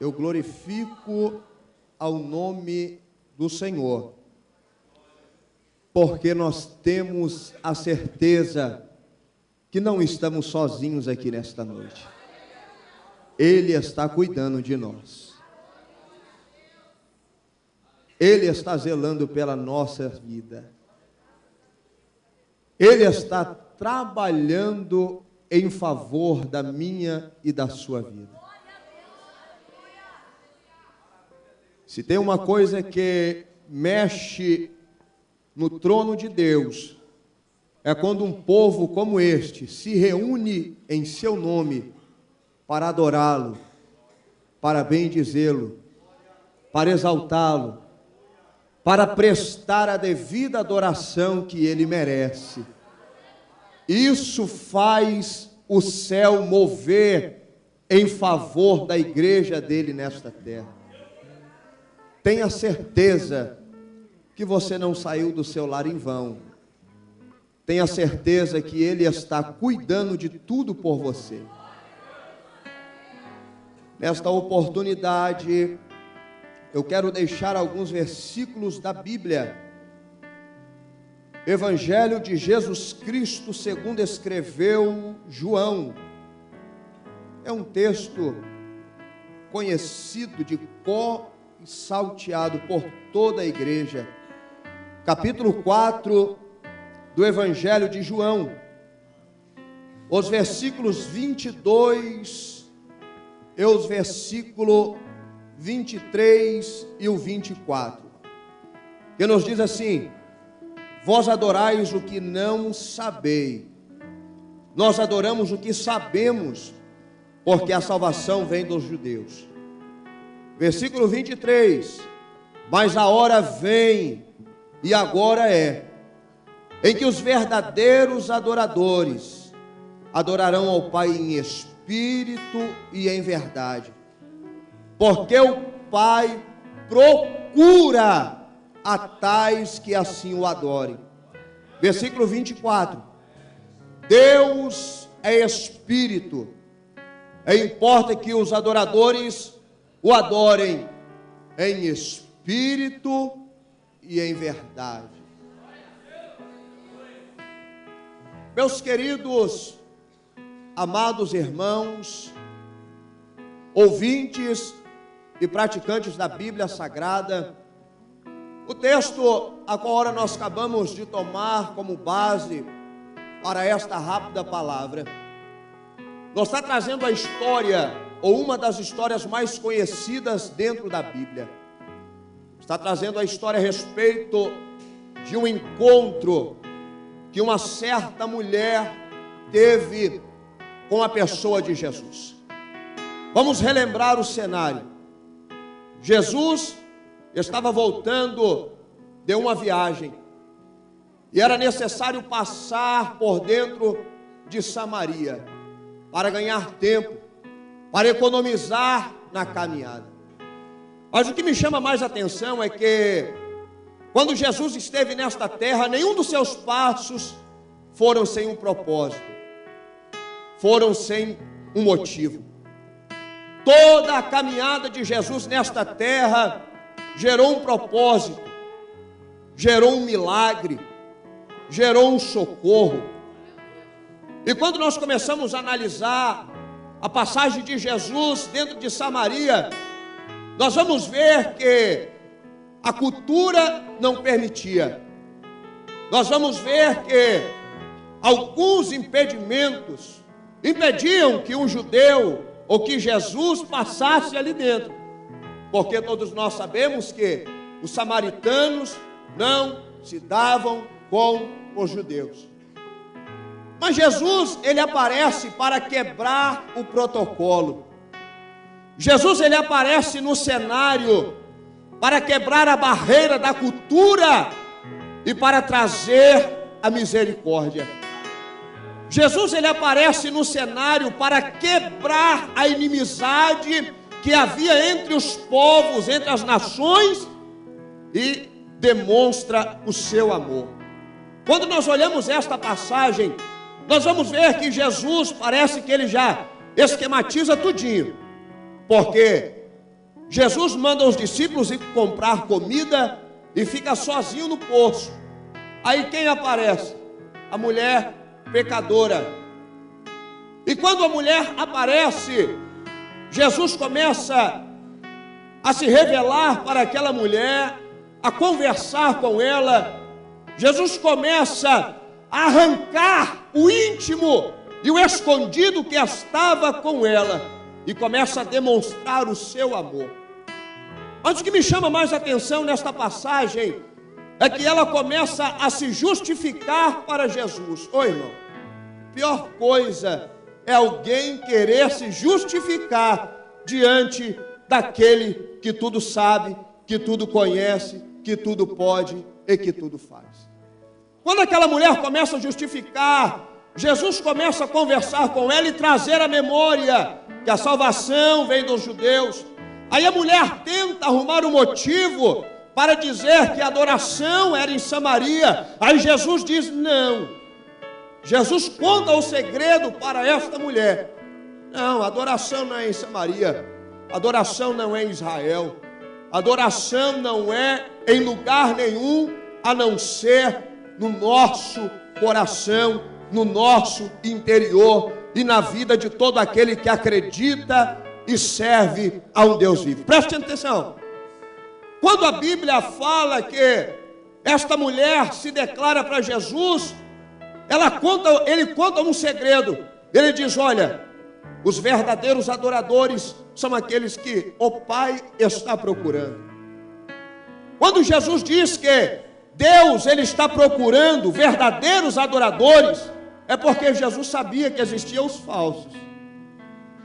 eu glorifico ao nome do Senhor, porque nós temos a certeza que não estamos sozinhos aqui nesta noite. Ele está cuidando de nós. Ele está zelando pela nossa vida. Ele está trabalhando em favor da minha e da sua vida. Se tem uma coisa que mexe no trono de Deus, é quando um povo como este se reúne em seu nome para adorá-lo, para bendizê-lo, para exaltá-lo, para prestar a devida adoração que ele merece. Isso faz o céu mover em favor da igreja dele nesta terra. Tenha certeza que você não saiu do seu lar em vão. Tenha certeza que ele está cuidando de tudo por você. Nesta oportunidade, eu quero deixar alguns versículos da Bíblia. Evangelho de Jesus Cristo, segundo escreveu João. É um texto conhecido de cor e salteado por toda a igreja. Capítulo 4 do Evangelho de João. Os versículos 22 e os versículos 23 e o 24. Que nos diz assim: vós adorais o que não sabeis, nós adoramos o que sabemos, porque a salvação vem dos judeus. Versículo 23, mas a hora vem, e agora é, em que os verdadeiros adoradores adorarão ao Pai em espírito e em verdade, porque o Pai procura a tais que assim o adorem. Versículo 24, Deus é espírito, e importa que os adoradores o adorem em espírito e em verdade. Meus queridos, amados irmãos, ouvintes e praticantes da Bíblia Sagrada, o texto a qual nós acabamos de tomar como base para esta rápida palavra, nos está trazendo a história, ou uma das histórias mais conhecidas dentro da Bíblia. Está trazendo a história a respeito de um encontro que uma certa mulher teve com a pessoa de Jesus. Vamos relembrar o cenário. Jesus estava voltando de uma viagem e era necessário passar por dentro de Samaria para ganhar tempo, para economizar na caminhada. Mas o que me chama mais atenção é que quando Jesus esteve nesta terra, nenhum dos seus passos foram sem um propósito, foram sem um motivo. Toda a caminhada de Jesus nesta terra gerou um propósito, gerou um milagre, gerou um socorro. E quando nós começamos a analisar a passagem de Jesus dentro de Samaria, nós vamos ver que a cultura não permitia. Nós vamos ver que alguns impedimentos impediam que um judeu ou que Jesus passasse ali dentro, porque todos nós sabemos que os samaritanos não se davam com os judeus. Mas Jesus, ele aparece para quebrar o protocolo. Jesus, ele aparece no cenário para quebrar a barreira da cultura e para trazer a misericórdia. Jesus, ele aparece no cenário para quebrar a inimizade que havia entre os povos, entre as nações, e demonstra o seu amor. Quando nós olhamos esta passagem, nós vamos ver que Jesus parece que ele já esquematiza tudinho, porque Jesus manda os discípulos ir comprar comida e fica sozinho no poço. Aí quem aparece? A mulher pecadora. E quando a mulher aparece, Jesus começa a se revelar para aquela mulher, a conversar com ela. Jesus começa a arrancar o íntimo e o escondido que estava com ela e começa a demonstrar o seu amor. Mas o que me chama mais atenção nesta passagem é que ela começa a se justificar para Jesus. Ô irmão, pior coisa é alguém querer se justificar diante daquele que tudo sabe, que tudo conhece, que tudo pode e que tudo faz. Quando aquela mulher começa a justificar, Jesus começa a conversar com ela e trazer à memória que a salvação vem dos judeus. Aí a mulher tenta arrumar um motivo para dizer que a adoração era em Samaria. Aí Jesus diz não. Jesus conta o segredo para esta mulher. Não, a adoração não é em Samaria. A adoração não é em Israel. A adoração não é em lugar nenhum, a não ser no nosso coração, no nosso interior e na vida de todo aquele que acredita e serve a um Deus vivo. Preste atenção. Quando a Bíblia fala que esta mulher se declara para Jesus, ele conta um segredo. Ele diz, olha, os verdadeiros adoradores são aqueles que o Pai está procurando. Quando Jesus diz que Deus ele está procurando verdadeiros adoradores, é porque Jesus sabia que existiam os falsos.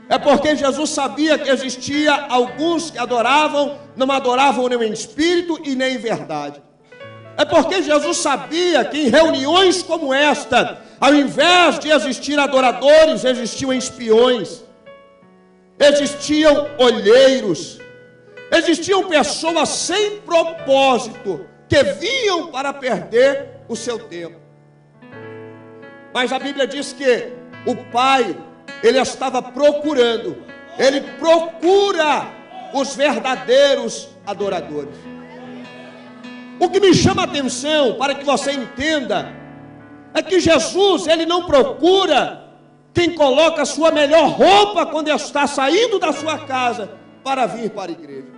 É porque Jesus sabia que existia alguns que adoravam, não adoravam nem em espírito e nem em verdade. É porque Jesus sabia que em reuniões como esta, ao invés de existir adoradores, existiam espiões, existiam olheiros, existiam pessoas sem propósito, que vinham para perder o seu tempo. Mas a Bíblia diz que o Pai, ele estava procurando, ele procura os verdadeiros adoradores. O que me chama a atenção, para que você entenda, é que Jesus, ele não procura quem coloca a sua melhor roupa quando está saindo da sua casa para vir para a igreja.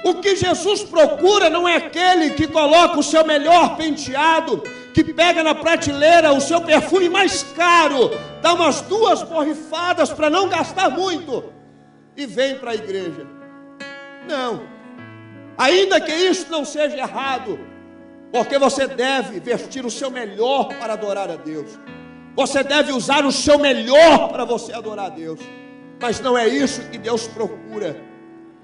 O que Jesus procura não é aquele que coloca o seu melhor penteado, que pega na prateleira o seu perfume mais caro, dá umas 2 borrifadas para não gastar muito e vem para a igreja. Não. Ainda que isso não seja errado, porque você deve vestir o seu melhor para adorar a Deus. Você deve usar o seu melhor para você adorar a Deus. Mas não é isso que Deus procura.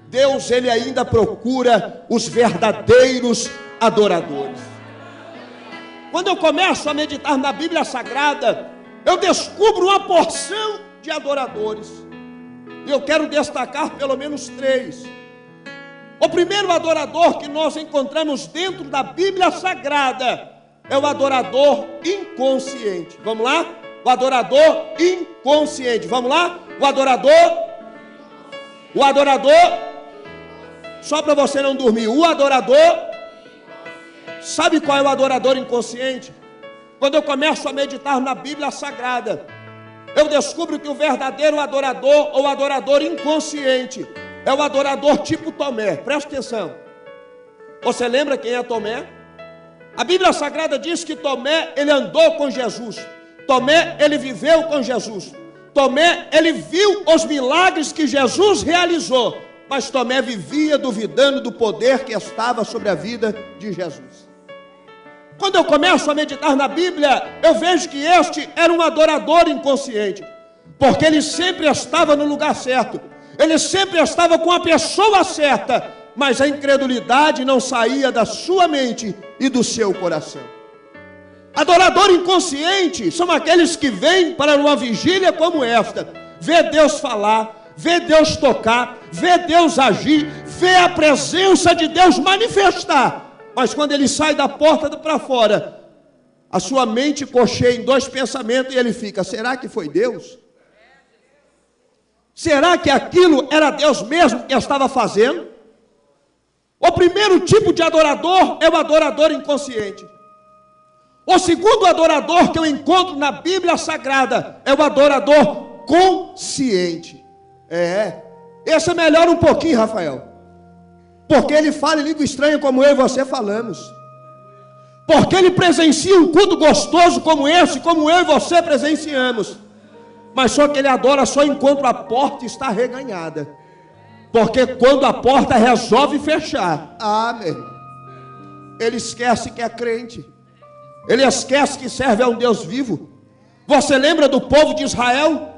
Deus, ele ainda procura os verdadeiros adoradores. Quando eu começo a meditar na Bíblia Sagrada, eu descubro uma porção de adoradores. E eu quero destacar pelo menos 3. O primeiro adorador que nós encontramos dentro da Bíblia Sagrada é o adorador inconsciente. Vamos lá? O adorador inconsciente. Vamos lá? O adorador, só para você não dormir, o adorador, sabe qual é o adorador inconsciente? Quando eu começo a meditar na Bíblia Sagrada, eu descubro que o verdadeiro adorador, ou adorador inconsciente, é o adorador tipo Tomé. Presta atenção. Você lembra quem é Tomé? A Bíblia Sagrada diz que Tomé, ele andou com Jesus. Tomé, ele viveu com Jesus. Tomé, ele viu os milagres que Jesus realizou. Mas Tomé vivia duvidando do poder que estava sobre a vida de Jesus. Quando eu começo a meditar na Bíblia, eu vejo que este era um adorador inconsciente. Porque ele sempre estava no lugar certo. Ele sempre estava com a pessoa certa, mas a incredulidade não saía da sua mente e do seu coração. Adorador inconsciente são aqueles que vêm para uma vigília como esta, vê Deus falar, vê Deus tocar, vê Deus agir, vê a presença de Deus manifestar, mas quando ele sai da porta para fora, a sua mente cocheia em 2 pensamentos e ele fica, será que foi Deus? Será que aquilo era Deus mesmo que estava fazendo? O primeiro tipo de adorador é o adorador inconsciente. O segundo adorador que eu encontro na Bíblia Sagrada é o adorador consciente. Esse é melhor um pouquinho, Rafael, porque ele fala em língua estranha como eu e você falamos, porque ele presencia um culto gostoso como esse, como eu e você presenciamos, mas só que ele adora só enquanto a porta está reganhada, porque quando a porta resolve fechar, meu irmão, ele esquece que é crente, ele esquece que serve a um Deus vivo. Você lembra do povo de Israel?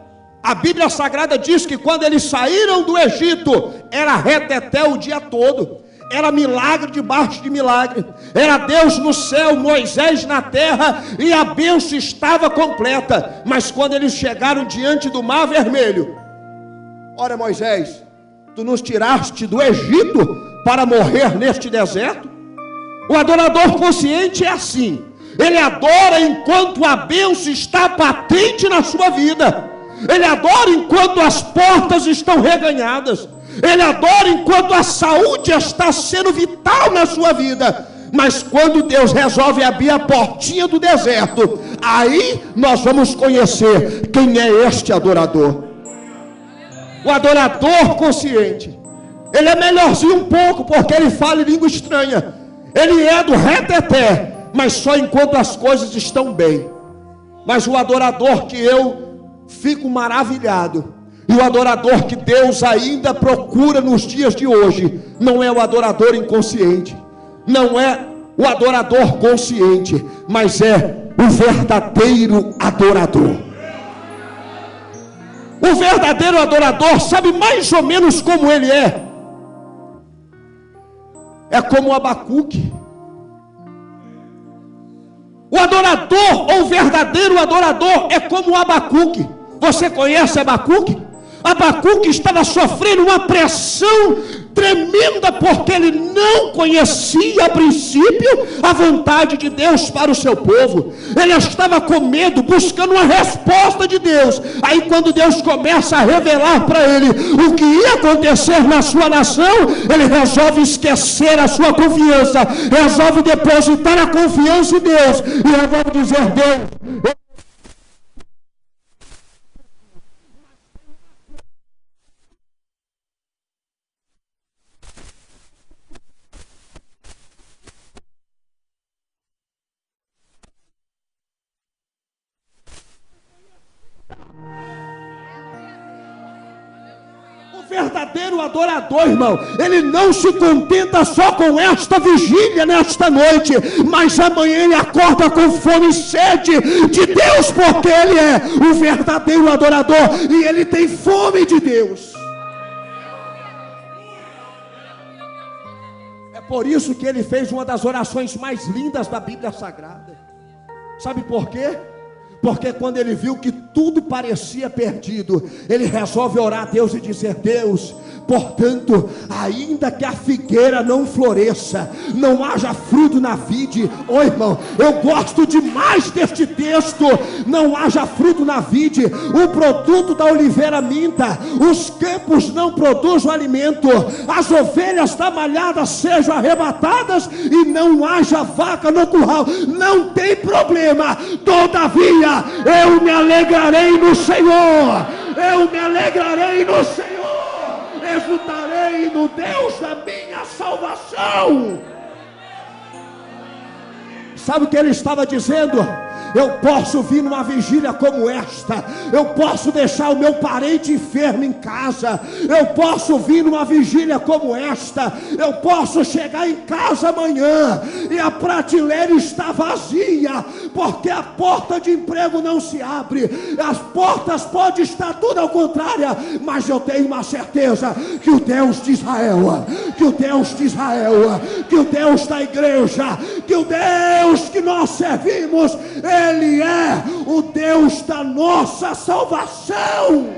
A Bíblia Sagrada diz que quando eles saíram do Egito, era reteté o dia todo, era milagre debaixo de milagre, era Deus no céu, Moisés na terra, e a bênção estava completa. Mas quando eles chegaram diante do Mar Vermelho, ora Moisés, tu nos tiraste do Egito para morrer neste deserto? O adorador consciente é assim, ele adora enquanto a bênção está patente na sua vida, ele adora enquanto as portas estão reganhadas, ele adora enquanto a saúde está sendo vital na sua vida. Mas quando Deus resolve abrir a portinha do deserto, aí nós vamos conhecer quem é este adorador. O adorador consciente, ele é melhorzinho um pouco, porque ele fala em língua estranha, ele é do reteté, mas só enquanto as coisas estão bem. Mas o adorador que eu fico maravilhado, e o adorador que Deus ainda procura nos dias de hoje, não é o adorador inconsciente, não é o adorador consciente, mas é o verdadeiro adorador. O verdadeiro adorador, sabe mais ou menos como ele é? É como o Abacuque. O adorador, ou o verdadeiro adorador, é como o Abacuque. Você conhece Abacuque? Abacuque estava sofrendo uma pressão tremenda, porque ele não conhecia a princípio a vontade de Deus para o seu povo. Ele estava com medo, buscando uma resposta de Deus. Aí quando Deus começa a revelar para ele o que ia acontecer na sua nação, ele resolve esquecer a sua confiança, resolve depositar a confiança em Deus, e resolve dizer: Deus, verdadeiro adorador, irmão, ele não se contenta só com esta vigília nesta noite, mas amanhã ele acorda com fome e sede de Deus, porque ele é o verdadeiro adorador e ele tem fome de Deus. É por isso que ele fez uma das orações mais lindas da Bíblia Sagrada. Sabe por quê? Porque quando ele viu que tudo parecia perdido, ele resolve orar a Deus e dizer: Deus, portanto, ainda que a figueira não floresça, não haja fruto na vide. Irmão, eu gosto demais deste texto. Não haja fruto na vide, o produto da oliveira minta, os campos não produzem alimento, as ovelhas da malhada sejam arrebatadas e não haja vaca no curral. Não tem problema, todavia eu me alegrarei no Senhor, eu me alegrarei no Senhor, exultarei no Deus da minha salvação. Sabe o que ele estava dizendo? Eu posso vir numa vigília como esta, eu posso deixar o meu parente enfermo em casa, eu posso vir numa vigília como esta, eu posso chegar em casa amanhã e a prateleira está vazia, porque a porta de emprego não se abre, as portas podem estar tudo ao contrário, mas eu tenho uma certeza que o Deus de Israel, que o Deus de Israel, que o Deus da igreja, que o Deus que nós servimos, Ele é o Deus da nossa salvação.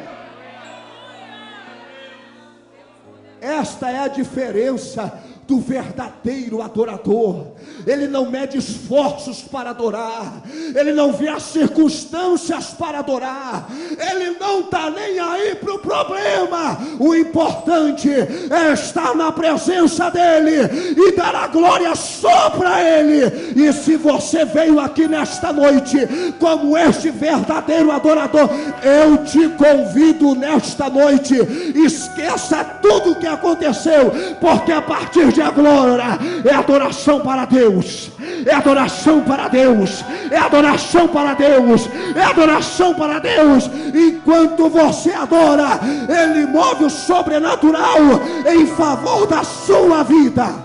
Esta é a diferença. do verdadeiro adorador. Ele não mede esforços para adorar, ele não vê as circunstâncias para adorar, ele não está nem aí para o problema. O importante é estar na presença dele e dar a glória só para ele. E se você veio aqui nesta noite como este verdadeiro adorador, eu te convido nesta noite, esqueça tudo o que aconteceu, porque a partir de agora é adoração para Deus, é adoração para Deus, é adoração para Deus, é adoração para Deus. Enquanto você adora, ele move o sobrenatural em favor da sua vida.